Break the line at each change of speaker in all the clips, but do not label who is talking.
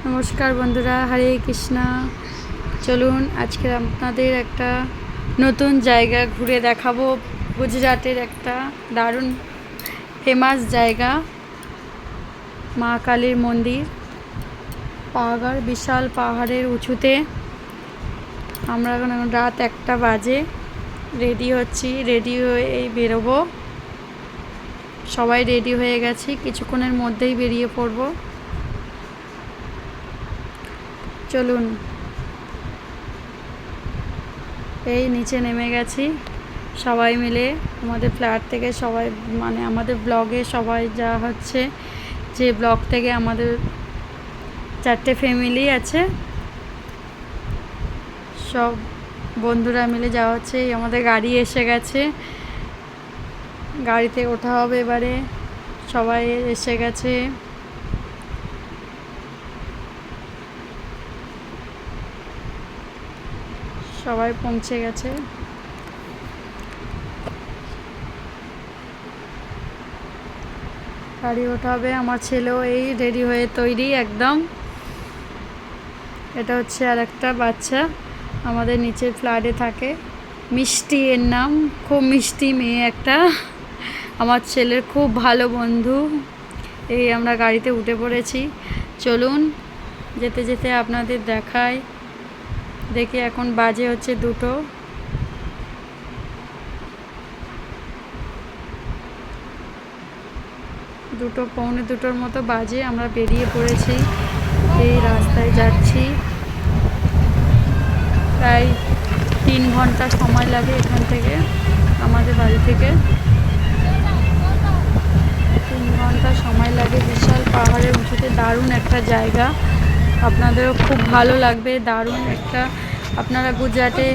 নমস্কার বন্ধুরা, হরে কৃষ্ণা। চলুন আজকে আপনাদের একটা নতুন জায়গা ঘুরে দেখাবো। গুজরাটের একটা দারুণ ফেমাস জায়গা, মা কালীর মন্দির। পাহাড়, বিশাল পাহাড়ের উঁচুতে। আমরা এখন রাত 1টা বাজে, রেডি হচ্ছি, রেডি হয়ে বেরোবো। সবাই রেডি হয়ে গেছি, কিছুক্ষণের মধ্যেই বেরিয়ে পড়বো। চলুন, এই নিচে নেমে গেছি সবাই মিলে আমাদের ফ্ল্যাট থেকে। সবাই মানে আমাদের ব্লগে সবাই যা হচ্ছে, যে ব্লগ থেকে আমাদের 4টে ফ্যামিলি আছে, সব বন্ধুরা মিলে যাওয়া হচ্ছে। আমাদের গাড়ি এসে গেছে, গাড়িতে ওঠা হবে এবারে। সবাই এসে গেছে। সবাই পৌঁছে গেছে। গাড়ি ওঠা হবে। আমার ছেলেও এই রেডি হয়ে তৈরি একদম। এটা হচ্ছে আর একটা বাচ্চা, আমাদের নিচের ফ্ল্যাটে থাকে, মিষ্টি এর নাম। খুব মিষ্টি মেয়ে একটা, আমার ছেলের খুব ভালো বন্ধু। এই আমরা গাড়িতে উঠে পড়েছি। চলুন যেতে যেতে আপনাদের দেখাই। দেখি এখন বাজে হচ্ছে 2টো। পৌনে 2টোর মতো বাজে। আমরা বেরিয়ে পড়েছি, এই রাস্তায় যাচ্ছি। প্রায় 3 ঘন্টা সময় লাগে এখান থেকে, আমাদের বাড়ি থেকে 3 ঘন্টা সময় লাগে। বিশাল পাহাড়ের উঁচুতে দারুণ একটা জায়গা, আপনাদেরও খুব ভালো লাগবে। দারুণ একটা, আপনারা গুজরাটে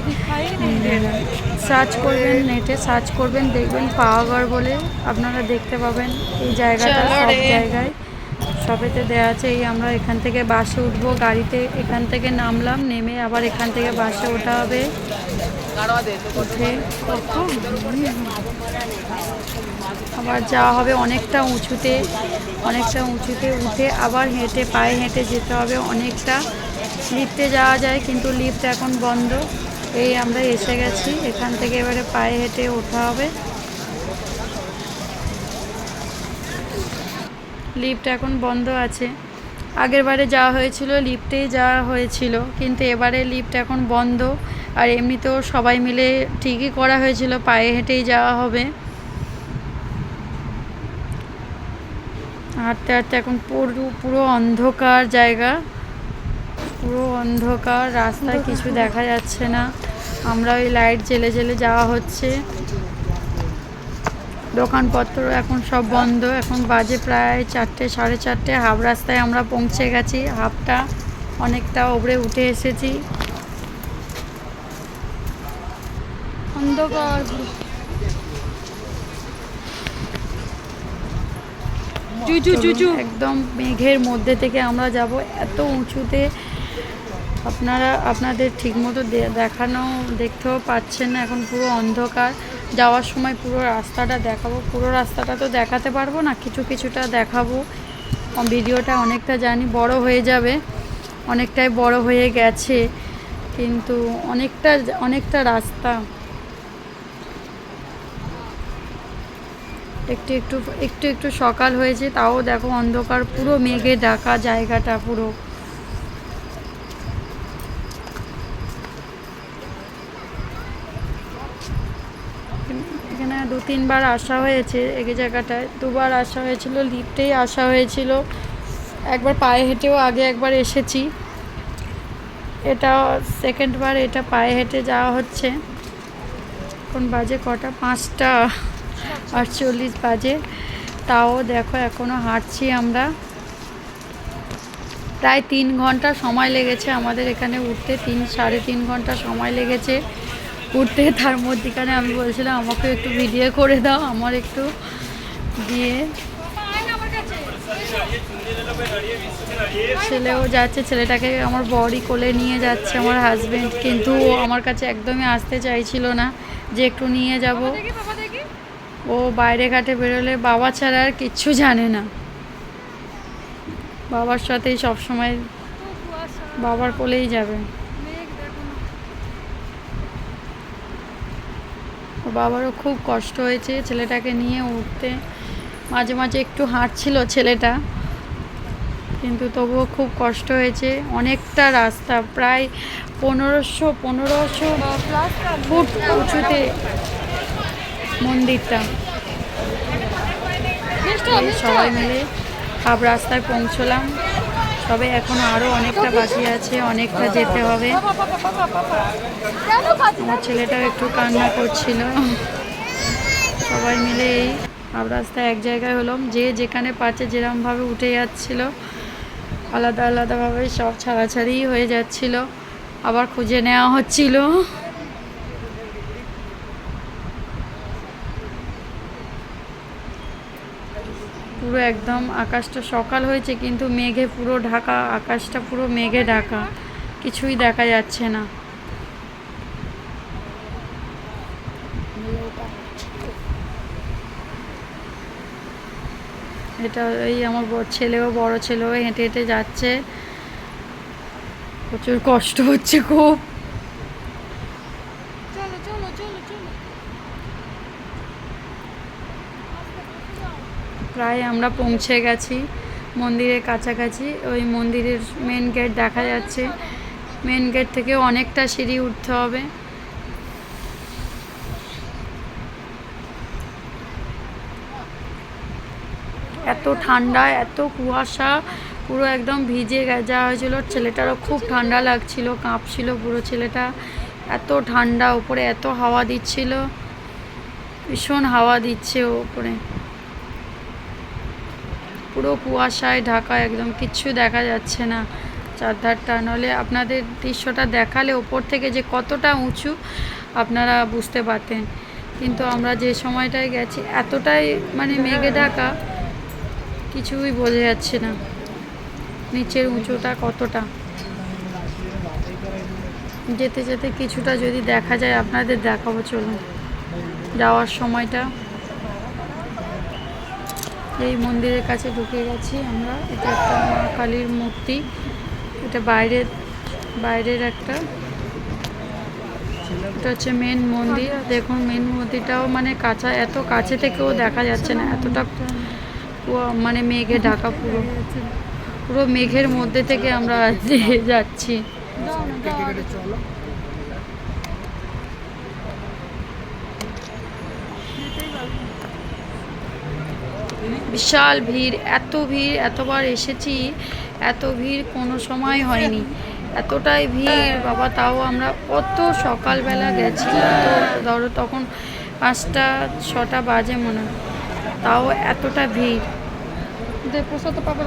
সার্চ করবেন, নেটে সার্চ করবেন, দেখবেন পাওয়াগড় বলে, আপনারা দেখতে পাবেন এই জায়গাটা। সব জায়গায় সবেতে দেওয়া আছে। এই আমরা এখান থেকে বাসে উঠবো, গাড়িতে এখান থেকে নামলাম, নেমে আবার এখান থেকে বাসে ওঠা হবে। উঠে আবার যাওয়া হবে অনেকটা উঁচুতে, উঠে আবার হেঁটে, পায়ে হেঁটে যেতে হবে অনেকটা। লিফটে যাওয়া যায়, কিন্তু লিফট এখন বন্ধ। এই আমরা এসে গেছি, এখান থেকে এবারে পায়ে হেঁটে ওঠা হবে। লিফট এখন বন্ধ আছে। আগের বারে যাওয়া হয়েছিল, লিফটেই যাওয়া হয়েছিল, কিন্তু এবারে লিফট এখন বন্ধ। আর এমনিতেও সবাই মিলে ঠিকই করা হয়েছিল, পায়ে হেঁটেই যাওয়া হবে। হাঁটতে হাঁটতে এখন পুরো অন্ধকার জায়গা, পুরো অন্ধকার, রাস্তায় কিছু দেখা যাচ্ছে না। আমরা ওই লাইট জেলে জেলে যাওয়া হচ্ছে। দোকানপত্র এখন সব বন্ধ। এখন বাজে প্রায় 4টে, 4:30। হাফ রাস্তায় আমরা পৌঁছে গেছি, হাফটা অনেকটা ওপরে উঠে এসেছি। অন্ধকার, একদম মেঘের মধ্যে থেকে আমরা যাব, এত উঁচুতে। আপনাদের ঠিকমতো দেখতেও পাচ্ছেন না, এখন পুরো অন্ধকার। যাওয়ার সময় পুরো রাস্তাটা দেখাবো, পুরো রাস্তাটা তো দেখাতে পারবো না, কিছুটা দেখাবো। ভিডিওটা অনেকটা জানি বড় হয়ে যাবে, অনেকটাই বড় হয়ে গেছে, কিন্তু অনেকটা রাস্তা। একটু সকাল হয়েছে, তাও দেখো অন্ধকার, পুরো মেঘে ঢাকা জায়গাটা পুরো। এখানে 2-3 বার আসা হয়েছে, এই জায়গাটায় 2বার আসা হয়েছিল, লিফটেই আসা হয়েছিল। একবার পায়ে হেঁটেও আগে একবার এসেছি, এটা সেকেন্ডবার, এটা পায়ে হেঁটে যাওয়া হচ্ছে। এখন বাজে কটা, 5:48 বাজে। তাও দেখো এখনও হাঁটছি আমরা। প্রায় 3 ঘন্টা সময় লেগেছে আমাদের এখানে উঠতে, 3-3.5 ঘন্টা সময় লেগেছে উঠতে। তার মধ্যেখানে আমি বলছিলাম আমাকে একটু ভিডিও করে দাও, আমার একটু দিয়ে। ছেলেও যাচ্ছে, ছেলেটাকে আমার বরই কোলে নিয়ে যাচ্ছে, আমার হাজবেন্ড, কিন্তু ও আমার কাছে একদমই আসতে চাইছিল না যে একটু নিয়ে যাব। ও বাইরে ঘাটে বেরোলে বাবা ছাড়া আর কিচ্ছু জানে না, বাবার সাথেই সবসময় বাবার কোলেই যাবে। বাবারও খুব কষ্ট হয়েছে ছেলেটাকে নিয়ে উঠতে, মাঝে মাঝে একটু হাঁটছিল ছেলেটা, কিন্তু তবুও খুব কষ্ট হয়েছে। অনেকটা রাস্তা, প্রায় 1500 ফুট উঁচুতে মন্দিরটা। সবাই মিলে হাফ রাস্তায় পৌঁছলাম, তবে এখনো আরও অনেকটা বাকি আছে, অনেকটা যেতে হবে। আমার ছেলেটাও একটু কান্না করছিল। সবাই মিলে এই হাফ রাস্তায় এক জায়গায় হলাম, যে যেখানে পাচ্ছে যেরকমভাবে উঠে যাচ্ছিল, আলাদা আলাদাভাবে সব ছাড়াছাড়ি হয়ে যাচ্ছিল, আবার খুঁজে নেওয়া হচ্ছিল। পুরো একদম আকাশটা সকাল হয়েছে কিন্তু মেঘে পুরো ঢাকা, আকাশটা পুরো মেঘে ঢাকা, কিছুই দেখা যাচ্ছে না। এটা এই আমার বড় ছেলেও হেঁটে হেঁটে যাচ্ছে, প্রচুর কষ্ট হচ্ছে খুব। প্রায় আমরা পৌঁছে গেছি মন্দিরের কাছাকাছি। ওই মন্দিরের মেন গেট দেখা যাচ্ছে, মেন গেট থেকে অনেকটা সিঁড়ি উঠতে হবে। এত ঠান্ডা, এত কুয়াশা, পুরো একদম ভিজে যাওয়া হয়েছিল। ছেলেটারও খুব ঠান্ডা লাগছিল, কাঁপছিল পুরো ছেলেটা, এত ঠান্ডা। উপরে এত হাওয়া দিচ্ছিল, ভীষণ হাওয়া দিচ্ছে ওপরে, পুরো কুয়াশায় ঢাকা, একদম কিচ্ছু দেখা যাচ্ছে না চারধারটা। নাহলে আপনাদের দৃশ্যটা দেখালে ওপর থেকে যে কতটা উঁচু আপনারা বুঝতে পারতেন, কিন্তু আমরা যে সময়টায় গেছি এতটাই মানে মেঘে ঢাকা, কিছুই বোঝা যাচ্ছে না নিচের উঁচুটা কতটা। যেতে যেতে কিছুটা যদি দেখা যায় আপনাদের দেখাবো, চলুন। যাওয়ার সময়টা এই মন্দিরের কাছে ঢুকে গেছি আমরা। এটা একটা মা কালীর মূর্তি, এটা বাইরের একটা, এটা হচ্ছে মেন মন্দির। দেখুন মেন মন্দিরটাও মানে কাছে, এত কাছে থেকেও দেখা যাচ্ছে না, এতটা মানে মেঘে ঢাকা, পুরো পুরো মেঘের মধ্যে থেকে আমরা যাচ্ছি। বিশাল ভিড়, এত ভিড়, এতবার এসেছি, এত ভিড় কোনো সময় হয়নি, এতটাই ভিড় বাবা। তাও আমরা কত সকালবেলা গেছি, তো ধরো তখন 5টা 6টা বাজে মনে হয়, তাও এতটা ভিড়। প্রসাদ তো পাবেন,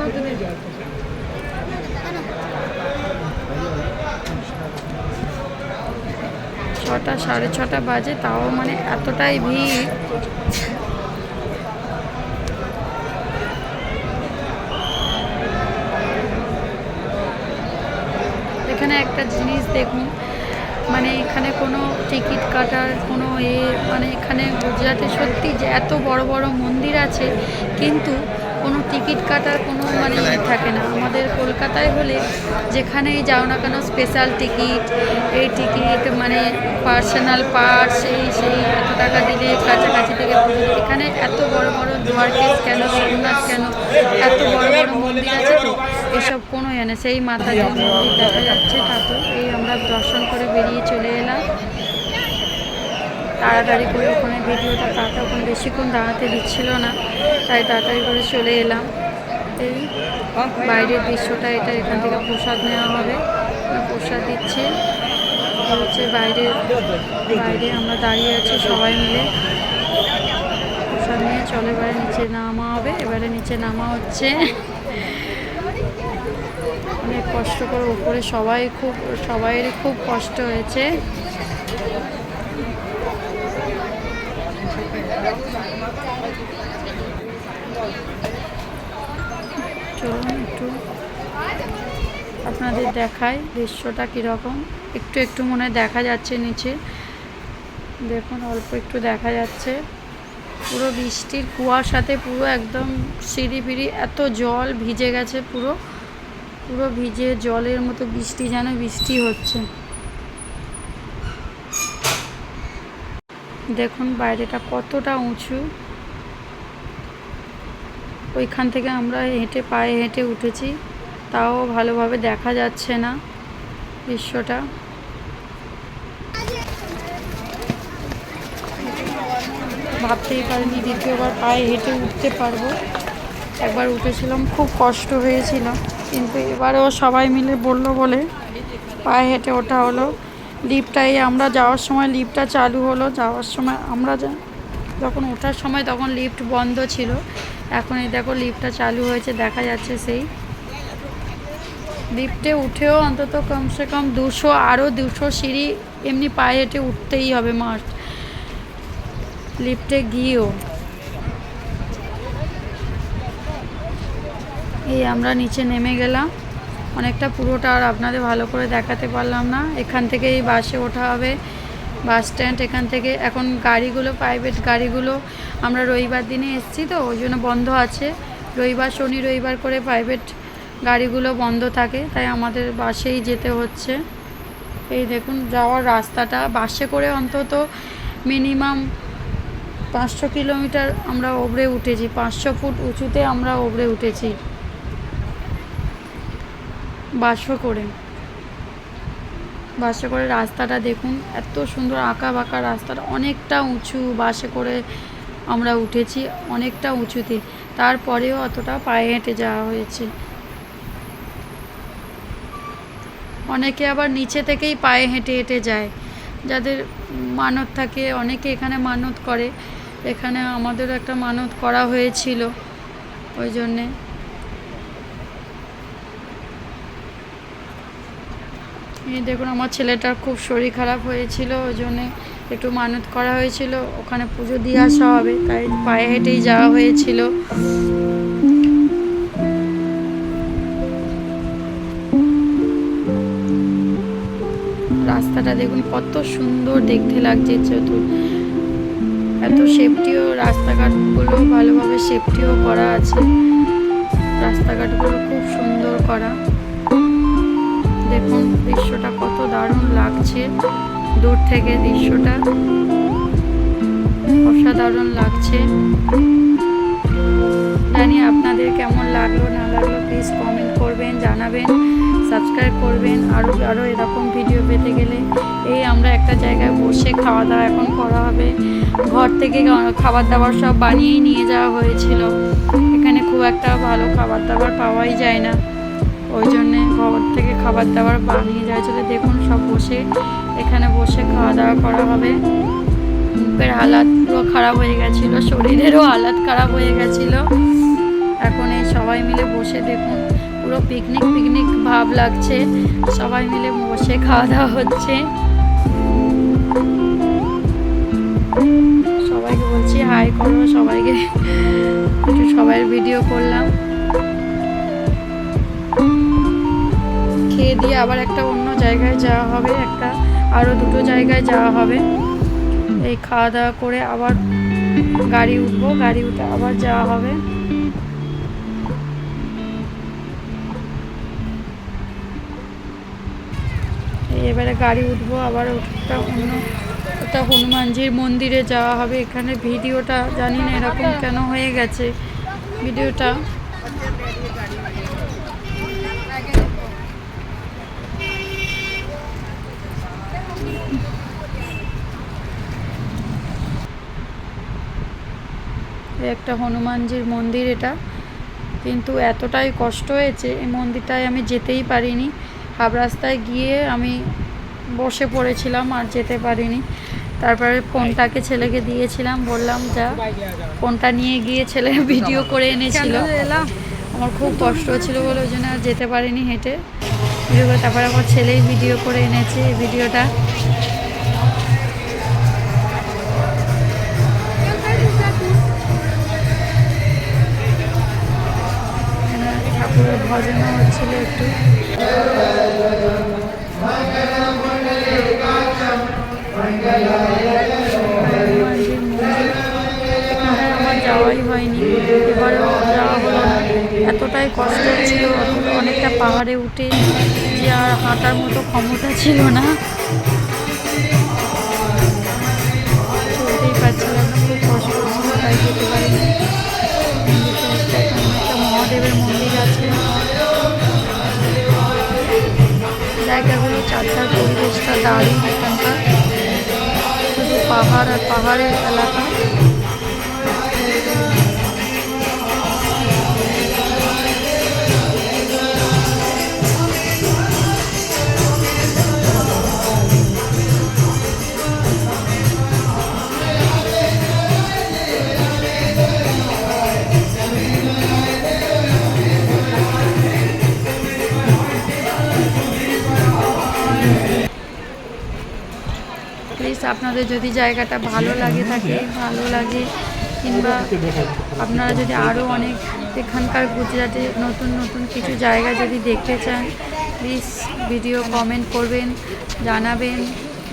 6টা 6:30 বাজে, তাও মানে এতটাই ভিড়। এখানে একটা জিনিস দেখুন, মানে এখানে কোনো টিকিট কাটার কোনো মানে এখানে গুজরাটে সত্যি যে এত বড় বড় মন্দির আছে, কিন্তু কোনো টিকিট কাটার কোনো মানে থাকে না। আমাদের কলকাতায় হলে যেখানেই যাও না কেন স্পেশাল টিকিট, এই টিকিট মানে পার্সোনাল পাস, সেই এত টাকা দিলে কাছাকাছি থেকে পুজো। এখানে এত বড় বড় দ্বারকেশ কেন, সোমনাথ কেন, এত বড় বড় মন্দির আছে, তো এসব কোনো জানে। সেই মাতাজির মন্দির দেখা যাচ্ছে ঠাকুর, এই আমরা দর্শন করে বেরিয়ে চলে এলাম তাড়াতাড়ি করে। ওখানে ভিডিওটা ওখানে বেশিক্ষণ দাঁড়াতে দিচ্ছিল না, তাই তাড়াতাড়ি করে চলে এলাম। এই বাইরের দৃশ্যটা এটা, এখান থেকে প্রসাদ নেওয়া হবে, প্রসাদ দিচ্ছে হচ্ছে বাইরে আমরা দাঁড়িয়ে আছি সবাই মিলে, প্রসাদ নিয়ে চলে এবারে নিচে নামা হবে। এবারে নিচে নামা হচ্ছে, অনেক কষ্ট করে উপরে সবাইয়েরই খুব কষ্ট হয়েছে। চলুন একটু আপনাদের দেখাই দৃশ্যটা কীরকম। একটু মনে দেখা যাচ্ছে নিচে, দেখুন অল্প একটু দেখা যাচ্ছে। পুরো বৃষ্টির কুয়ার সাথে পুরো একদম সিঁড়ি এত জল ভিজে গেছে পুরো, পুরো ভিজে জলের মতো বৃষ্টি, যেন বৃষ্টি হচ্ছে। দেখুন বাইরেটা কতটা উঁচু। ওইখান থেকে আমরা পায়ে হেঁটে উঠেছি, তাও ভালোভাবে দেখা যাচ্ছে না দৃশ্যটা। ভাবতেই পারিনি দ্বিতীয়বার পায়ে হেঁটে উঠতে পারবো। একবার উঠেছিলাম, খুব কষ্ট হয়েছিল, কিন্তু এবারেও সবাই মিলে বলল বলে পায়ে হেঁটে ওঠা হলো। লিফটটাই আমরা যাওয়ার সময় লিফটটা চালু হলো, যাওয়ার সময় আমরা যখন ওঠার সময় তখন লিফট বন্ধ ছিল। এখন এই দেখো লিফটটা চালু হয়েছে, দেখা যাচ্ছে। সেই লিফটে উঠেও অন্তত কমসে কম 200 সিঁড়ি এমনি পায়ে হেঁটে উঠতেই হবে মাস্ট। লিফটে গিয়েও এই আমরা নিচে নেমে গেলাম অনেকটা, পুরোটা আর আপনাদের ভালো করে দেখাতে পারলাম না। এখান থেকে এই বাসে ওঠা হবে, বাস স্ট্যান্ড। এখান থেকে এখন গাড়িগুলো, প্রাইভেট গাড়িগুলো, আমরা রবিবার দিনে এসেছি তো ওই জন্য বন্ধ আছে। রবিবার, শনি রবিবার করে প্রাইভেট গাড়িগুলো বন্ধ থাকে, তাই আমাদের বাসেই যেতে হচ্ছে। এই দেখুন যাওয়ার রাস্তাটা, বাসে করে অন্তত মিনিমাম 500 কিলোমিটার আমরা ওপরে উঠেছি, 500 ফুট উঁচুতে আমরা ওপরে উঠেছি বাসে করে। রাস্তাটা দেখুন, এত সুন্দর আঁকা বাঁকা রাস্তাটা, অনেকটা উঁচু। বাসে করে আমরা উঠেছি অনেকটা উঁচুতে, তারপরেও অতটা পায়ে হেঁটে যাওয়া হয়েছে। অনেকে আবার নিচে থেকেই পায়ে হেঁটে হেঁটে যায়, যাদের মানত থাকে। অনেকে এখানে মানত করে, এখানে আমাদেরও একটা মানত করা হয়েছিল, ওই জন্যে। এই দেখুন আমার ছেলেটার খুব শরীর খারাপ হয়েছিল, ওই জন্যে একটু মানত করা হয়েছিল, ওখানে পুজো দিয়ে আসা হবে, তাই পায়ে হেঁটেই যাওয়া হয়েছিল। রাস্তাটা দেখুন কত সুন্দর দেখতে লাগছে। এত সেফটিও, রাস্তাঘাটগুলো ভালোভাবে সেফটিও করা আছে, রাস্তাঘাটগুলো খুব সুন্দর করা। দেখুন দৃশ্যটা কত দারুণ লাগছে, দূর থেকে দৃশ্যটা অসাধারণ লাগছে। জানি আপনাদের কেমন লাগলো না লাগলো, প্লিজ কমেন্ট করবেন, জানাবেন, সাবস্ক্রাইব করবেন। আরও এরকম ভিডিও পেতে গেলে এই আমরা একটা জায়গায় বসে খাওয়া দাওয়া এখন করা হবে। ঘর থেকে খাবার দাবার সব বানিয়েই নিয়ে যাওয়া হয়েছিল, এখানে খুব একটা ভালো খাবার দাবার পাওয়াই যায় না, ওই জন্যে ঘর থেকে খাবার দাবার বানিয়ে যাচ্ছিল। দেখুন সব বসে এখানে বসে খাওয়া দাওয়া করা হবে। মুখের হালাত পুরো খারাপ হয়ে গেছিলো, শরীরেরও হালাত খারাপ হয়ে গেছিলো। এখন এই সবাই মিলে বসে দেখুন পুরো পিকনিক ভাব লাগছে, সবাই মিলে বসে খাওয়া দাওয়া হচ্ছে। সবাইকে বলছি হাই করো, সবাইকে একটু সবাইয়ের ভিডিও করলাম। খেয়ে দিয়ে আবার একটা অন্য জায়গায় যাওয়া হবে, আরও 2টো জায়গায় যাওয়া হবে। এই খাওয়া দাওয়া করে আবার গাড়ি উঠবো, গাড়ি উঠে আবার যাওয়া হবে। এবারে গাড়ি উঠবো, আবার ওটা হনুমানজির মন্দিরে যাওয়া হবে। এখানে ভিডিওটা জানি না এরকম কেন হয়ে গেছে ভিডিওটা। একটা হনুমানজির মন্দির এটা, কিন্তু এতটাই কষ্ট হয়েছে এই মন্দিরটায় আমি যেতেই পারিনি। হাফ রাস্তায় গিয়ে আমি বসে পড়েছিলাম, আর যেতে পারিনি। তারপরে ফোনটাকে ছেলেকে দিয়েছিলাম, বললাম যা, ফোনটা নিয়ে গিয়ে ছেলে ভিডিও করে এনেছিল। আমার খুব কষ্ট হচ্ছিল বলে ওই জন্য আর যেতে পারিনি হেঁটে ভিডিও করে। তারপরে আমার ছেলেই ভিডিও করে এনেছে এই ভিডিওটা। ঠাকুরের ভজনও হচ্ছিল একটু। এখানে আমার যাওয়াই হয়নি, এবারেও যাওয়া হলো না। এতটাই কষ্ট হচ্ছিল, অনেক একটা পাহাড়ে উঠে যে আর হাঁটার মতো ক্ষমতা ছিল না, চলতেই পারছিলাম না, খুব কষ্ট হচ্ছিল, তাই যেতে পারিনি। একটা মহাদেবের মন্দির আছে। জায়গাগুলো চারটার পরিবেশটা দারুণ, এখানকার শুধু পাহাড় আর পাহাড়ের এলাকা। প্লিজ আপনাদের যদি জায়গাটা ভালো লাগে কিংবা আপনারা যদি আরও অনেক এখানকার গুজরাটে নতুন নতুন কিছু জায়গা যদি দেখতে চান, প্লিজ ভিডিও কমেন্ট করবেন, জানাবেন,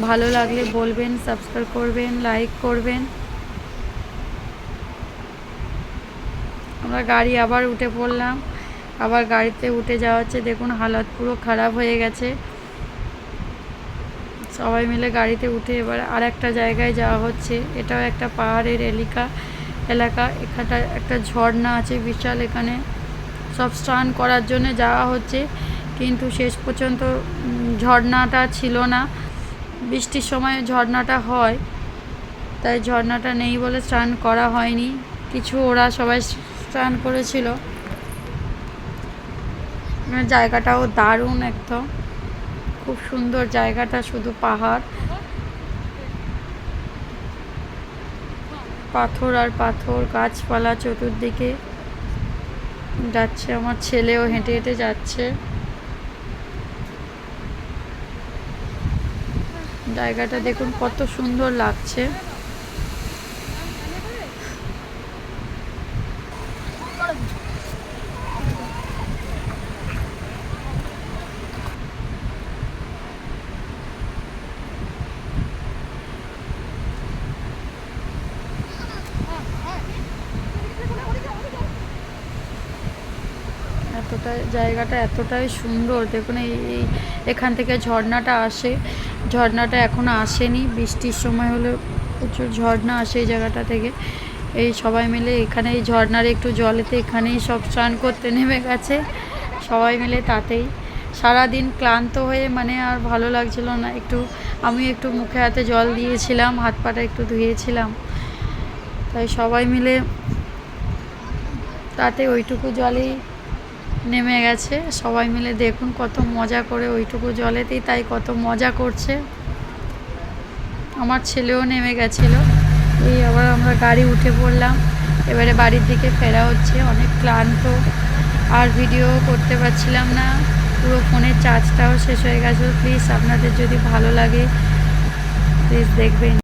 ভালো লাগলে বলবেন, সাবস্ক্রাইব করবেন, লাইক করবেন। আমরা গাড়ি আবার উঠে পড়লাম, আবার গাড়িতে উঠে যাওয়া হচ্ছে। দেখুন হালত পুরো খারাপ হয়ে গেছে। সবাই মিলে গাড়িতে উঠে এবার আর একটা জায়গায় যাওয়া হচ্ছে। এটাও একটা পাহাড়ের এলাকা। এখানটা একটা ঝর্ণা আছে বিশাল, এখানে সব স্নান করার জন্য যাওয়া হচ্ছে, কিন্তু শেষ পর্যন্ত ঝর্ণাটা ছিল না। বৃষ্টির সময় ঝর্ণাটা হয়, তাই ঝর্ণাটা নেই বলে স্নান করা হয়নি। কিছু ওরা সবাই স্নান করেছিল। জায়গাটাও দারুণ, একদম খুব সুন্দর জায়গাটা, শুধু পাহাড়, পাথর আর পাথর, গাছপালা চতুর্দিকে যাচ্ছে। আমার ছেলেও হেঁটে হেঁটে যাচ্ছে। জায়গাটা দেখুন কত সুন্দর লাগছে। জায়গাটা এতটাই সুন্দর, দেখুন এখান থেকে ঝর্ণাটা আসে। ঝর্ণাটা এখনো আসেনি, বৃষ্টির সময় হলে প্রচুর ঝর্ণা আসে এই জায়গাটা থেকে। এই সবাই মিলে এখানে এই ঝর্ণার একটু জলেতে এখানেই সব স্নান করতে নেমে গেছে সবাই মিলে। তাতেই সারাদিন ক্লান্ত হয়ে আর ভালো লাগছিল না। আমি একটু মুখে হাতে জল দিয়েছিলাম, হাত পাটা একটু ধুয়েছিলাম, তাই সবাই মিলে তাতে ওইটুকু জলেই নেমে গেছে সবাই মিলে। দেখুন কত মজা করে ওইটুকু জলেতেই, তাই কত মজা করছে। আমার ছেলেও নেমে গেছিল। এই আবার আমরা গাড়ি উঠে পড়লাম, এবারে বাড়ির দিকে ফেরা হচ্ছে। অনেক ক্লান্ত, আর ভিডিও করতে পারছিলাম না, পুরো ফোনের চার্জটাও শেষ হয়ে গেছে। প্লিজ আপনাদের যদি ভালো লাগে প্লিজ দেখবেন।